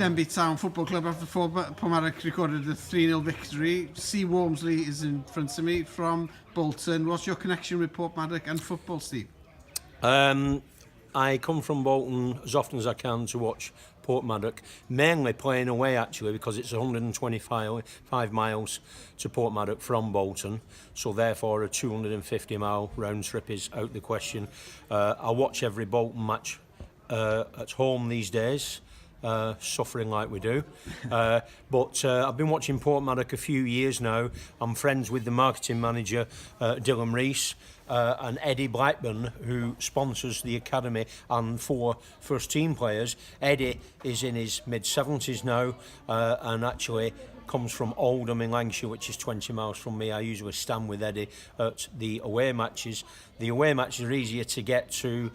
Denby Town Football Club after Portmarnock recorded a 3-0 victory. C. Walmsley is in front of me from Bolton. What's your connection with Portmarnock and football, Steve? I come from Bolton as often as I can to watch Portmarnock, mainly playing away actually, because it's 125 miles to Portmarnock from Bolton, so therefore a 250 mile round trip is out the question. I watch every Bolton match at home these days. Suffering like we do, but I've been watching Portmarnock a few years now. I'm friends with the marketing manager, Dylan Rees, and Eddie Blackburn, who sponsors the academy and 4 first team players. Eddie is in his mid-70s now, and actually comes from Oldham in Lancashire, which is 20 miles from me. I usually stand with Eddie at the away matches. The away matches are easier to get to,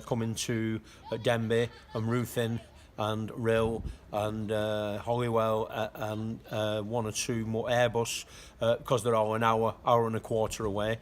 coming to Denby and Ruthin and Rill and Hollywell and 1 or 2 more Airbus, because they're all an hour and a quarter away.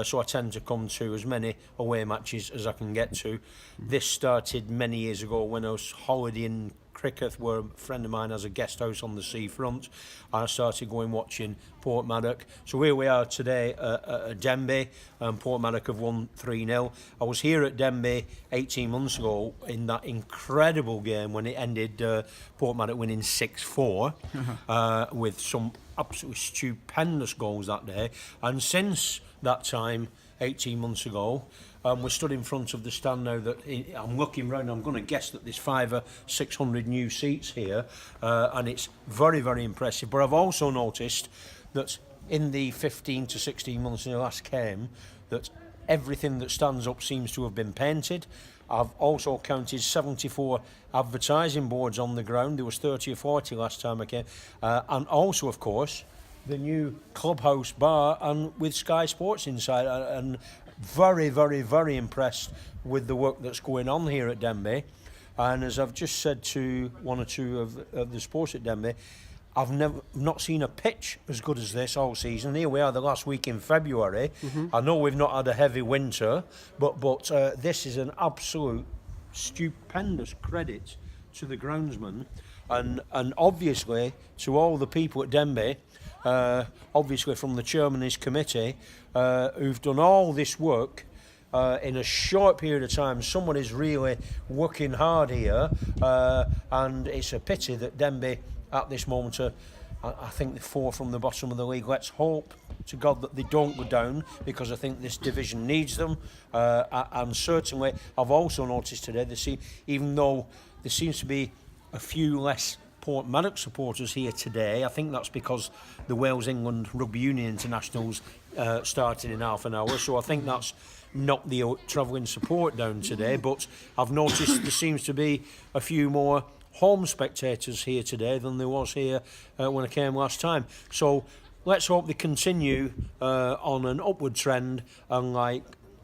So I tend to come to as many away matches as I can get to. This started many years ago when I was holidaying Cricketh, where a friend of mine has a guest house on the seafront. I started going watching Portmarnock. So here we are today at Denby, and Portmarnock have won 3-0. I was here at Denby 18 months ago in that incredible game when it ended Portmarnock winning 6-4 with some absolutely stupendous goals that day. And since that time, 18 months ago, we're stood in front of the stand now that I'm looking round. I'm going to guess that there's 500 or 600 new seats here, and it's very, very impressive. But I've also noticed that in the 15 to 16 months in the last came, that everything that stands up seems to have been painted. I've also counted 74 advertising boards on the ground. There was 30 or 40 last time I came, and also, of course, the new clubhouse bar and with Sky Sports inside, and very, very, very impressed with the work that's going on here at Denby. And as I've just said to 1 or 2 of the sports at Denby, I've not seen a pitch as good as this all season. Here we are the last week in February. I know we've not had a heavy winter, but this is an absolute stupendous credit to the groundsman, and obviously to all the people at Denby, obviously from the chairman and his committee, who've done all this work in a short period of time. Someone is really working hard here, and it's a pity that Denby at this moment I think they're 4 from the bottom of the league. Let's hope to God that they don't go down, because I think this division needs them, and certainly I've also noticed today, even though there seems to be a few less Portmarnock supporters here today, I think that's because the Wales-England Rugby Union Internationals starting in half an hour, so I think that's knocked the travelling support down today. But I've noticed there seems to be a few more home spectators here today than there was here when I came last time. So let's hope they continue on an upward trend, and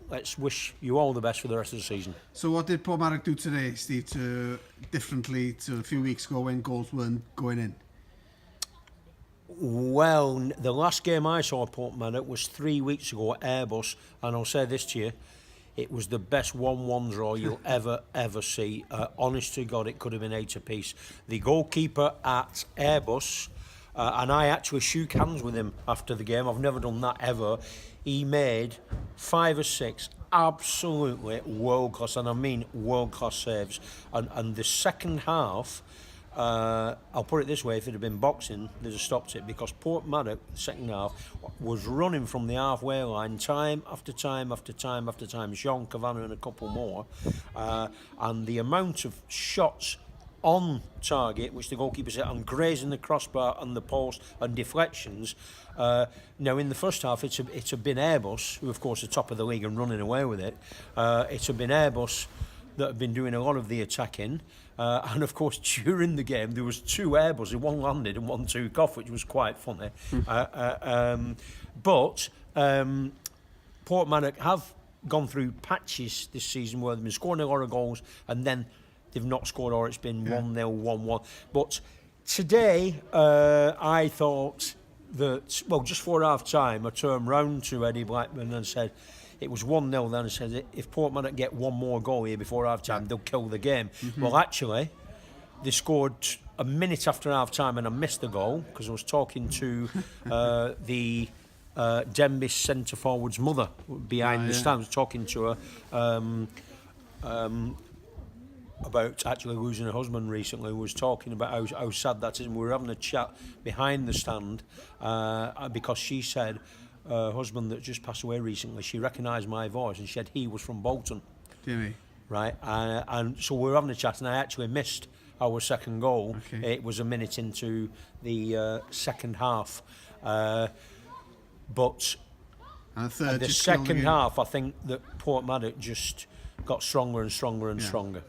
let's wish you all the best for the rest of the season. So what did Portmarnock do today, Steve, differently to a few weeks ago when goals weren't going in? Well, the last game I saw at Portmarnock was 3 weeks ago at Airbus, and I'll say this to you, it was the best 1-1 draw you'll ever see. Honest to God, it could have been 8 apiece. The goalkeeper at Airbus, and I actually shook hands with him after the game. I've never done that ever. He made 5 or 6 absolutely world-class, and I mean world-class saves. And the second half, I'll put it this way, if it had been boxing, they'd have stopped it, because Portmarnock, the second half, was running from the halfway line time after time after time after time. Jean Cavanagh and a couple more. And the amount of shots on target, which the goalkeeper set, and grazing the crossbar and the post and deflections. Now, in the first half, it had been Airbus, who of course are top of the league and running away with it. It had been Airbus that have been doing a lot of the attacking. And of course, during the game, there was 2 Airbus, one landed and one took off, which was quite funny. But Portmarnock have gone through patches this season where they've been scoring a lot of goals and then they've not scored, or it's been 1-0, 1-1. But today, I thought that, well, just before half-time, I turned round to Eddie Blackburn and said, it was 1-0 then, and said, if Portmarnock get one more goal here before half-time, they'll kill the game. Well, actually, they scored a minute after half time, and I missed the goal because I was talking to the Denbigh centre forward's mother behind the stand. I was talking to her about actually losing her husband recently. We was talking about how sad that is, and we were having a chat behind the stand because she said her husband that just passed away recently, she recognised my voice and she said he was from Bolton. Jimmy. Right, and so we were having a chat, and I actually missed our second goal. Okay. It was a minute into the second half, but And a third the just killed the second game. half, I think that Portmaddock just got stronger and stronger and stronger.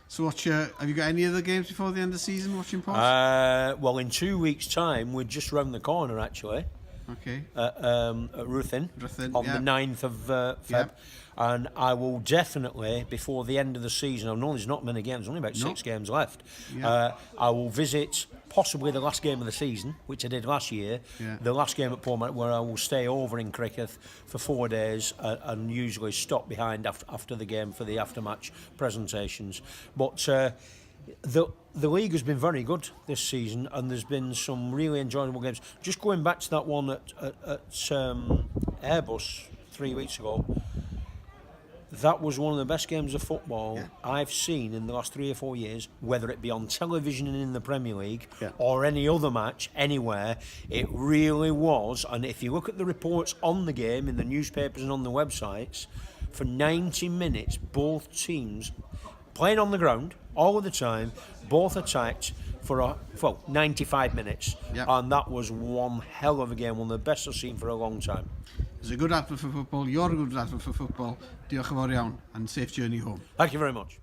So have you got any other games before the end of the season watching Port? Well, in 2 weeks' time, we're just round the corner actually. Okay. At Ruthin on the 9th of Feb. Yep. And I will definitely, before the end of the season, I know there's not many games, only about 6 games left, I will visit possibly the last game of the season, which I did last year, the last game at Portmaddock, where I will stay over in Cricketh for 4 days and usually stop behind after the game for the after-match presentations. But the league has been very good this season, and there's been some really enjoyable games. Just going back to that one at Airbus 3 weeks ago, that was one of the best games of football I've seen in the last 3 or 4 years, whether it be on television and in the Premier League or any other match anywhere. It really was. And if you look at the reports on the game in the newspapers and on the websites, for 90 minutes, both teams playing on the ground all of the time, both attacked for 95 minutes. And that was one hell of a game, one of the best I've seen for a long time. It's a good advert for football. You're a good advert for football. Diolch yn fawr iawn, and safe journey home. Thank you very much.